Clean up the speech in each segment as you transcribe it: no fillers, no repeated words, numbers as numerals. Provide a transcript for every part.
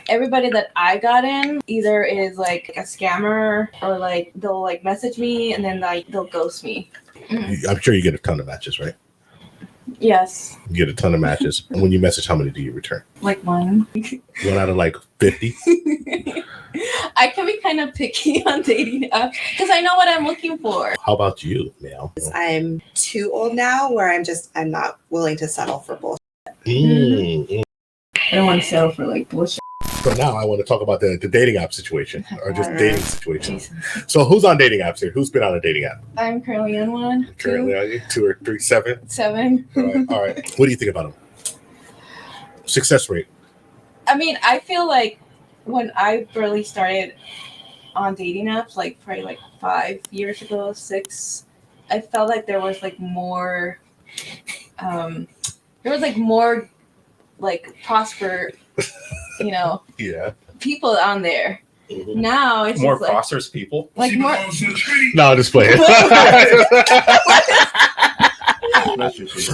everybody that I got in either is like a scammer or like they'll like message me and then like they'll ghost me. I'm sure you get a ton of matches, right? Yes. You get a ton of matches. And when you message, how many do you return? Like one. 1 out of like 50? I can be kind of picky on dating apps because I know what I'm looking for. How about you, Mel? I'm too old now where I'm not willing to settle for bullshit. I don't want to settle for like bullshit. So now I want to talk about the dating app situation or just dating situation. Jesus. So who's on dating apps here? Who's been on a dating app? I'm currently on one. Currently, are you 2 or 3, 7? 7. All right. What do you think about them? Success rate. I mean, I feel like when I really started on dating apps, like probably like 5 years ago, 6, I felt like there was like more, like prosper, Yeah. people on there. Mm-hmm. Now it's more just like, prosperous people. like more. No, I'm just playing.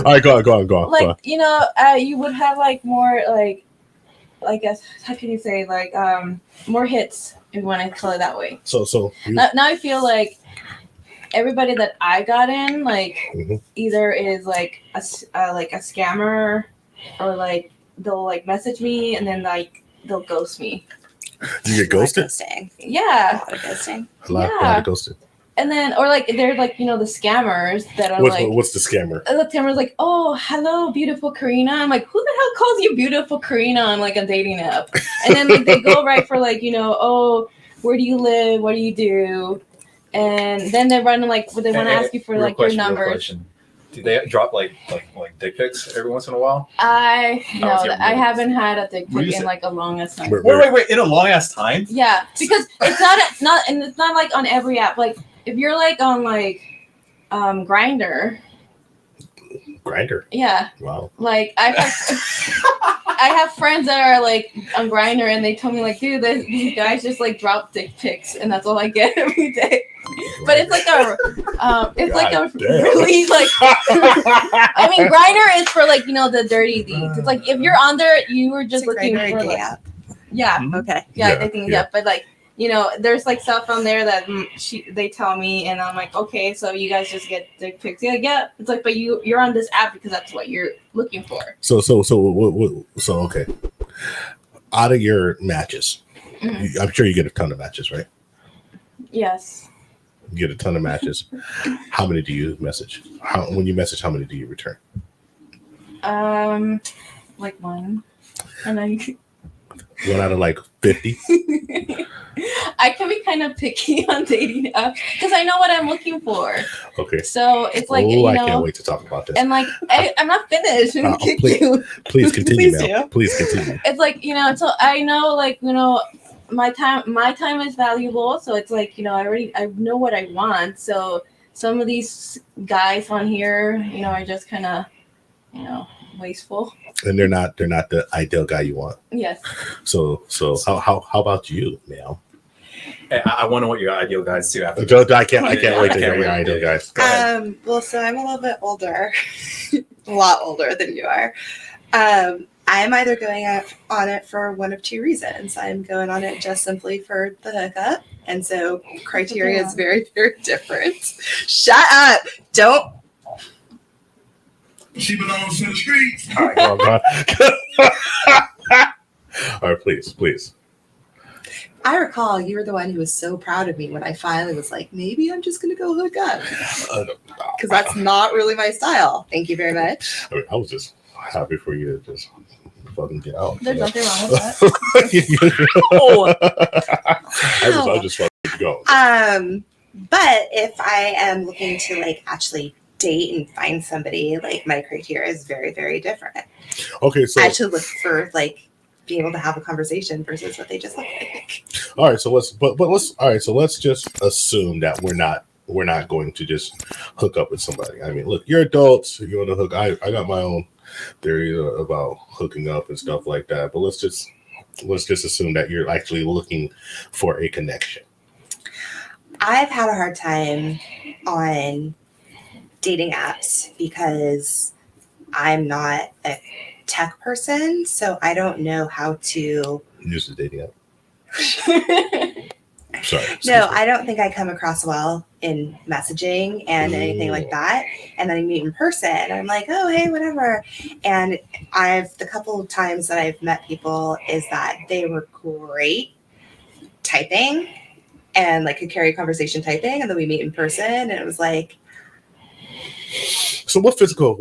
All right, go on. Like you would have like more like, I guess, how can you say, like more hits if you want to call it that way. So now I feel like everybody that I got in like either is like a scammer or like they'll like message me and then like they'll ghost me. You get ghosted? Ghosting. Yeah. A lot of ghosting. A lot of ghosted. And then, or like, they're like, the scammers that are what's the scammer? The scammer's like, oh, hello, beautiful Karina. I'm like, who the hell calls you beautiful Karina on like a dating app? And then like they go right for like, oh, where do you live? What do you do? And then they run like, they want to ask you for like your numbers. Do they drop like dick pics every once in a while? I haven't had a dick pic in like a long ass time. Wait, in a long ass time? Yeah, because it's not and it's not like on every app. Like if you're like on like Grindr. Grindr? Yeah. Wow. Like I have friends that are like on Grindr and they tell me like, dude, these guys just like drop dick pics and that's all I get every day. But it's like really like I mean Grindr is for like the dirty deeds. It's like if you're on there you were just looking for like app. Yeah. Okay. Yeah, I think but like there's like stuff on there that they tell me and I'm like, okay, so you guys just get dick pics. Yeah. It's like, but you're on this app because that's what you're looking for. So okay. Out of your matches, I'm sure you get a ton of matches, right? Yes. You get a ton of matches. How many do you message? When you message, how many do you return? Like one. And then 1 out of like 50? I can be kind of picky on dating apps because I know what I'm looking for. Okay. So it's like, I can't wait to talk about this. And like, I'm not finished. Please continue, Mel. Please continue. It's like, so I know, like, my time is valuable. So it's like, I know what I want. So some of these guys on here, are just kind of, wasteful. And they're not the ideal guy you want. Yes. So how about you, Mel? I wonder what your ideal guys do after. I can't wait to hear your ideal guys. Well, so I'm a little bit older, a lot older than you are. I'm either going on it for one of two reasons. I'm going on it just simply for the hookup, and so criteria is very, very different. Shut up! Don't. She belongs to the streets. All right, go on. All right, please. I recall you were the one who was so proud of me when I finally was like, maybe I'm just going to go hook up. Because that's not really my style. Thank you very much. I was just happy for you to just fucking get out. There's nothing wrong with that. I just fucking go. But if I am looking to like actually date and find somebody, like my criteria is very, very different. Okay, so I should look for like being able to have a conversation versus what they just look like. All right, so let's just assume that we're not going to just hook up with somebody. I mean, look, you're adults. You want to hook. I got my own theory about hooking up and stuff like that. But let's just assume that you're actually looking for a connection. I've had a hard time on dating apps because I'm not a tech person, so I don't know how to Use the dating app. Sorry. No, I don't think I come across well in messaging and anything like that. And then I meet in person and I'm like, oh, hey, whatever. And the couple of times that I've met people is that they were great typing and like could carry a conversation typing. And then we meet in person and it was like. So what physical,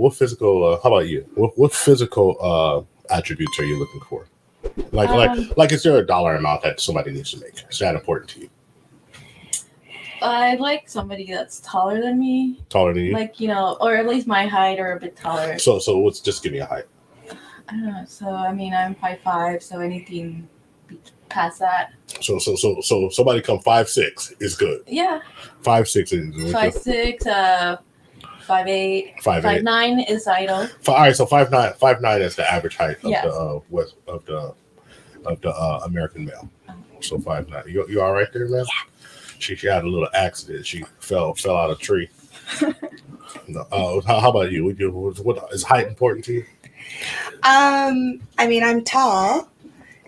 how about you? What physical attributes are you looking for? Like, is there a dollar amount that somebody needs to make? Is that important to you? I like somebody that's taller than me. Taller than you? Like, you know, or at least my height or a bit taller. So let's just give me a height. I don't know. So, I mean, I'm 5'5", so anything past that. So somebody come 5'6" is good. Yeah. 5'6" is 5'6", 5'8", 5'9" is idle. All right, so 5'9" is the average height of Yes. the American male. So 5'9". You all right there, man? Yeah. She had a little accident. She fell out of a tree. No, how about you? What is height important to you? I mean, I'm tall,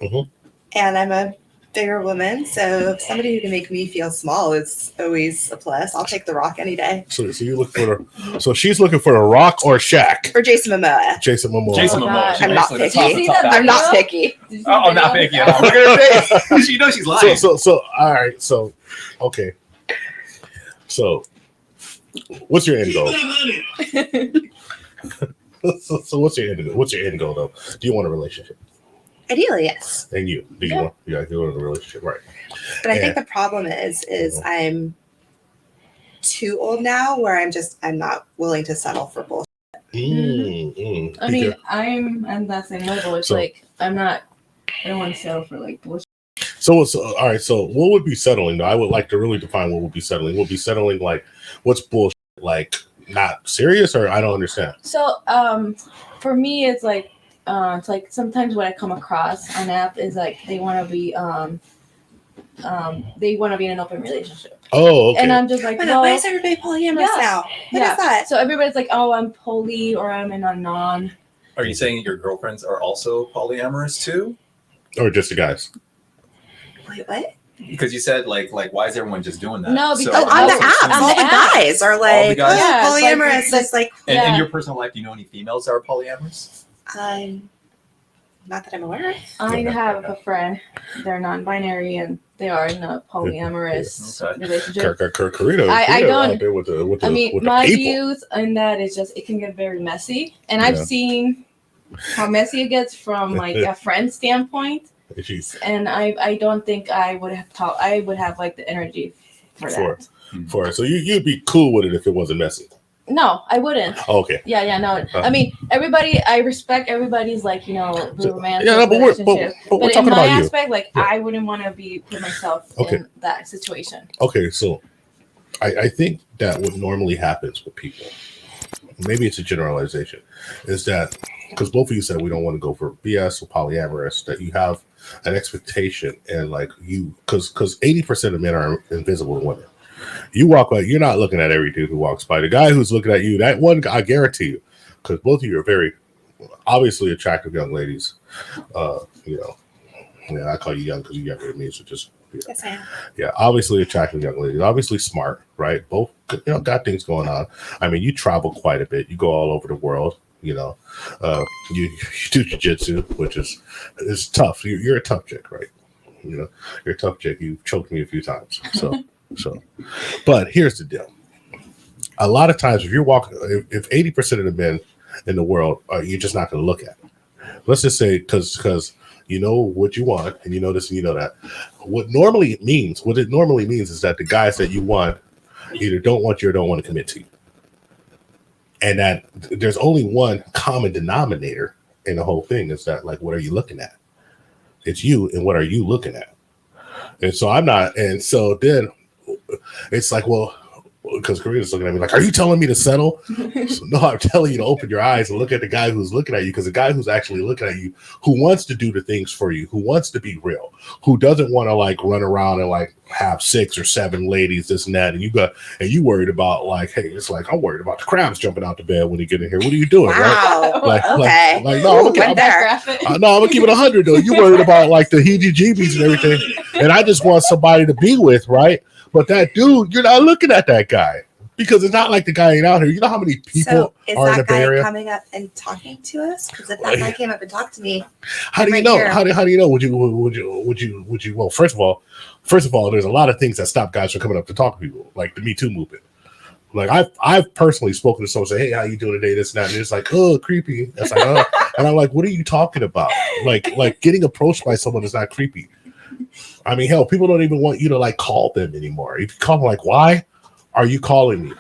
Mm-hmm. and I'm a bigger woman, so somebody who can make me feel small is always a plus. I'll take The Rock any day. So you look for so she's looking for a Rock or Shaq? Or Jason Momoa. Jason Momoa. Jason Oh, Momoa. God. She I'm likes not the picky. top- Did you see top that back. I'm not video? picky. Did you see Oh, the I'm not video? picky. Look at her face. She knows she's lying. So all right. So okay. So what's your end goal? So what's your end goal? What's your end goal though? Do you want a relationship? Ideally, yes. And you do you Yeah. want you want a relationship, right? But I Yeah. think the problem is I'm too old now where I'm not willing to settle for bullshit. I mean, I'm that same level. It's So- like, I don't want to settle for like bullshit. So all right. So what would be settling though? I would like to really define what would be settling. Would be settling like what's bullshit? Like not serious, or I don't understand. So, for me, it's like sometimes what I come across on app is like they want to be in an open relationship, Oh, okay. and I'm just like, But well, why is everybody polyamorous yeah. now? What is that? So everybody's like, oh, I'm poly or I'm in a non. Are you saying your girlfriends are also polyamorous too? Or just the guys. Wait, what? Because you said like why is everyone just doing that? No, So because Oh, on the also apps, assume- on all the the apps. guys are like, guys? Yeah, it's like- polyamorous is like, And Yeah. in your personal life, do you know any females that are polyamorous? not that I'm aware of. I Okay. have a friend. They're non-binary and they are in a polyamorous Okay. relationship. Karina I don't- out there with the I mean, with my the people. views on that is just it can get very messy, and I've Yeah. seen how messy it gets from like a friend standpoint, She's and I don't think I would have like the energy for For- that. for it. So you'd be cool with it if it wasn't messy. No, I wouldn't. Oh, okay. Yeah, no. I mean, I respect everybody's like, you know, the So- romantic yeah, no, but we're relationship. talking in my about you. aspect, like, Yeah. I wouldn't want to put myself Okay. in that situation. Okay, so I think that what normally happens with people, maybe it's a generalization, is that because both of you said we don't want to go for BS or polyamorous, that you have an expectation and like you because 80% of men are invisible to women. You walk by, you're not looking at every dude who walks by. The guy who's looking at you, that one, I guarantee you, because both of you are very obviously attractive young ladies. You know, yeah, I call you young because you're younger than me, so just Yes, I am. yeah, obviously attractive young ladies, obviously smart, right? Both, got things going on. I mean, you travel quite a bit. You go all over the world. You know, you do jiu-jitsu, which is tough. You're a tough chick, right? You know, you're a tough chick. You've choked me a few times, so. But here's the deal. A lot of times, if you're walking, if 80% of the men in the world you're just not going to look at. Let's just say because you know what you want and you know this and you know that. What it normally means is that the guys that you want either don't want you or don't want to commit to you, and that there's only one common denominator in the whole thing is that like what are you looking at? It's you, and what are you looking at? And so I'm not, and so then it's like, well, because Karina's looking at me like, are you telling me to settle? So, no, I'm telling you to open your eyes and look at the guy who's looking at you, because the guy who's actually looking at you, who wants to do the things for you, who wants to be real, who doesn't want to like run around and like have 6 or 7 ladies, this and that, and you worried about like, hey, it's like, I'm worried about the crabs jumping out the bed when you get in here. What are you doing? Wow. Right? Like, Okay. no, I'm Went gonna there. I'm gonna keep it 100 though. You worried about like the heebie-jeebies and everything, and I just want somebody to be with, right? But that dude, you're not looking at that guy, because it's not like the guy ain't out here. You know how many people So is are in the that Bay guy Area? coming up and talking to us? Because if that guy came up and talked to me, How do you right know? here. How do you know? Would you? Well, first of all, there's a lot of things that stop guys from coming up to talk to people, like the Me Too movement. Like I've personally spoken to someone, say, hey, how you doing today? This and that, and it's like, oh, creepy. It's like, oh, and I'm like, what are you talking about? Like getting approached by someone is not creepy. I mean, hell, people don't even want you to like call them anymore. If you call them, like, why are you calling me?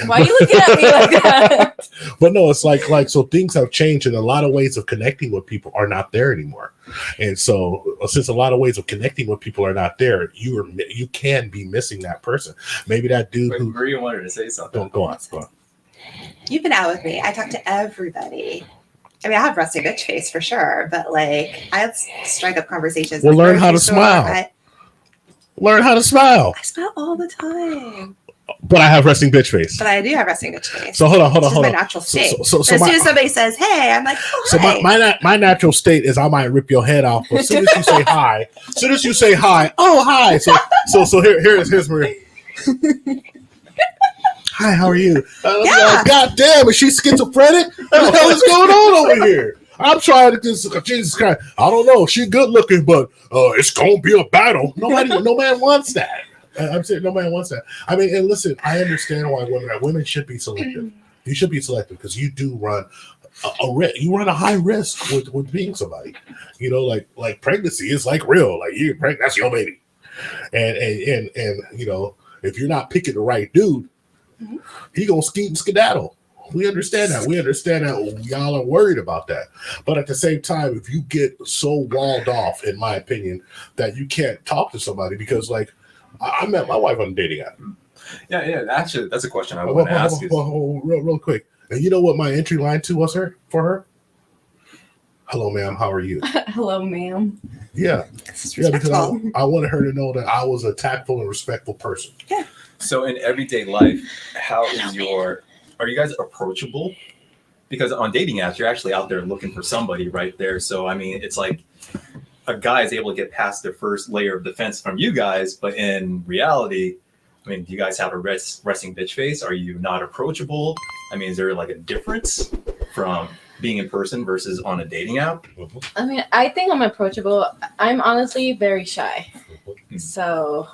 Why are you looking at me like that? But no, it's like so things have changed, and a lot of ways of connecting with people are not there anymore. And so since a lot of ways of connecting with people are not there, you can be missing that person. Maybe that dude who Maria wanted to say something. go on. you've been out with me. I talk to everybody. I mean, I have resting bitch face for sure, but like I strike up conversations. Well, at the learn how grocery to store. smile. Learn how to smile. I smile all the time, But I have resting bitch face. but I do have resting bitch face. So hold on. It's just my natural state. So as soon my, as somebody says, "Hey," I'm like, "Oh, so hi." my natural state is I might rip your head off, but as soon as you say hi, oh hi. So here's Maria. Hi, how are you? Yeah. God damn, is she schizophrenic? What the hell is going on over here? I'm trying to just, Jesus Christ. I don't know. She's good looking, but it's gonna be a battle. No man wants that. I'm saying no man wants that. I mean, and listen, I understand why women should be selective. You should be selective because you do run a high risk with being somebody. You know, like pregnancy is like real. Like you're pregnant, that's your baby. And you know, if you're not picking the right dude, he gonna skeet and skedaddle. We understand that. We understand that y'all are worried about that. But at the same time, if you get so walled off, in my opinion, that you can't talk to somebody because, like, I met my wife on a dating app. Yeah. Actually, that's a question I want to ask you. Real quick. And you know what my entry line to was for her? Hello, ma'am. How are you? Hello, ma'am. Yeah. It's Yeah, because respectful. I wanted her to know that I was a tactful and respectful person. So in everyday life, are you guys approachable? Because on dating apps, you're actually out there looking for somebody right there. So, I mean, it's like a guy is able to get past the first layer of defense from you guys. But in reality, I mean, do you guys have a resting bitch face? Are you not approachable? I mean, is there like a difference from being in person versus on a dating app? I mean, I think I'm approachable. I'm honestly very shy. So,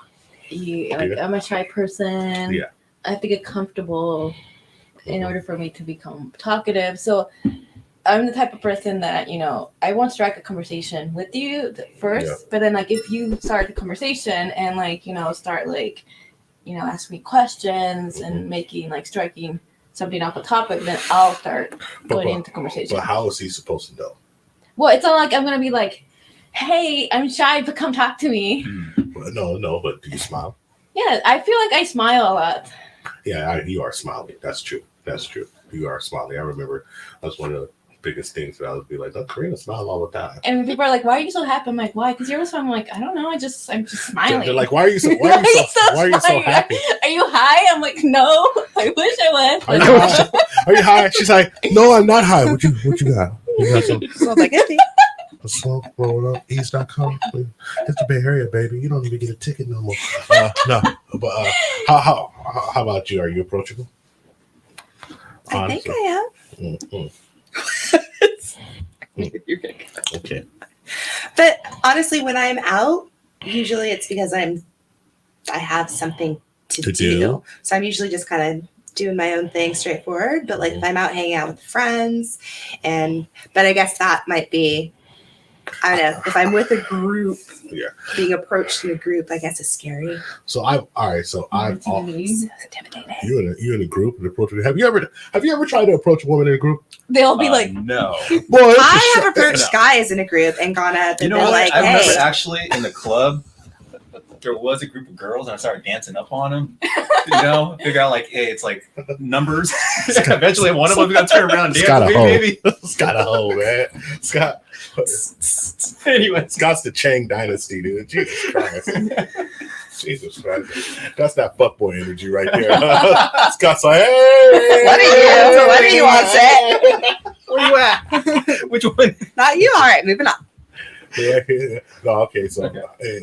I'm a shy person. Yeah. I have to get comfortable in order for me to become talkative. So, I'm the type of person that, you know, I won't strike a conversation with you first, but then, like, if you start the conversation and, like, you know, start, like, you know, ask me questions and striking something off a topic, then I'll start going into conversation. But how is he supposed to know? Well, it's not like I'm going to be like, hey, I'm shy, but come talk to me. No, but do you smile? Yeah, I feel like I smile a lot. Yeah, you are smiling. That's true. You are smiling. I remember that's one of the biggest things that I would be like, oh, Karina smile all the time. And people are like, why are you so happy? I'm like, why? Because you're so, I'm like, I don't know. I'm just smiling. They're like, why are you so happy? Are you high? I'm like, no, I wish I was. Are you high? Are you high? She's like, no, I'm not high. What you got? You got some Smells like empty. smoke rolling up, ease.com. It's the Bay Area, baby. You don't even get a ticket no more. No, but how about you? Are you approachable? I think I am. Okay. But honestly, when I'm out, usually it's because I have something to do. So I'm usually just kind of doing my own thing straightforward. But like if I'm out hanging out with friends but I guess that might be, I don't know, if I'm with a group, being approached in a group, I guess is scary. So I've So intimidating. you in a group and approach. Have you ever tried to approach a woman in a group? They'll be like, no. Boy, I have approached guys in a group and gone up and You know they're what? like, I remember hey. actually in the club, there was a group of girls and I started dancing up on them, you know, figure out like, hey, it's like numbers. Eventually one of them's gonna turn around and dance with me, maybe. Scott a hoe, man. Scott. Anyway, Scott's the Chang dynasty, dude. Jesus Christ. Jesus Christ. That's that fuckboy energy right there. Scott's like, hey. What do you want, Seth? Where you at? Which one? Not you. All right, moving on. Yeah. No, okay. So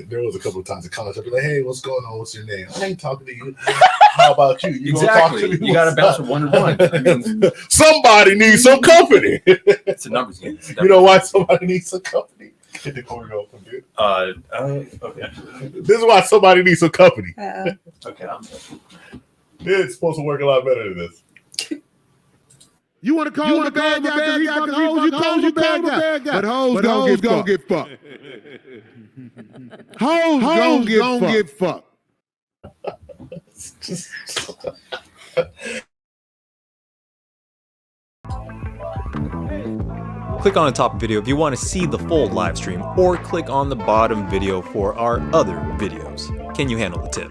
there was a couple of times in college I'd be like, hey, what's going on? What's your name? I ain't talking to you. How about you? You Exactly. Talk to me? You got to bounce from one to one. I mean, somebody needs some company. it's a numbers game. You know why somebody needs some company? Get the corner open, dude. Okay. This is why somebody needs some company. Okay. It's supposed to work a lot better than this. You want to call the bad guy because he fucking hoes, you call the bad guy. But hoes gon' get fucked. Hoes gon' get fucked. Click on the top video if you want to see the full live stream, or click on the bottom video for our other videos. Can you handle the tip?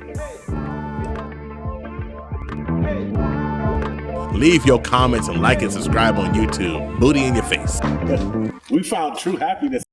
Leave your comments and like and subscribe on YouTube. Booty in your face. We found true happiness.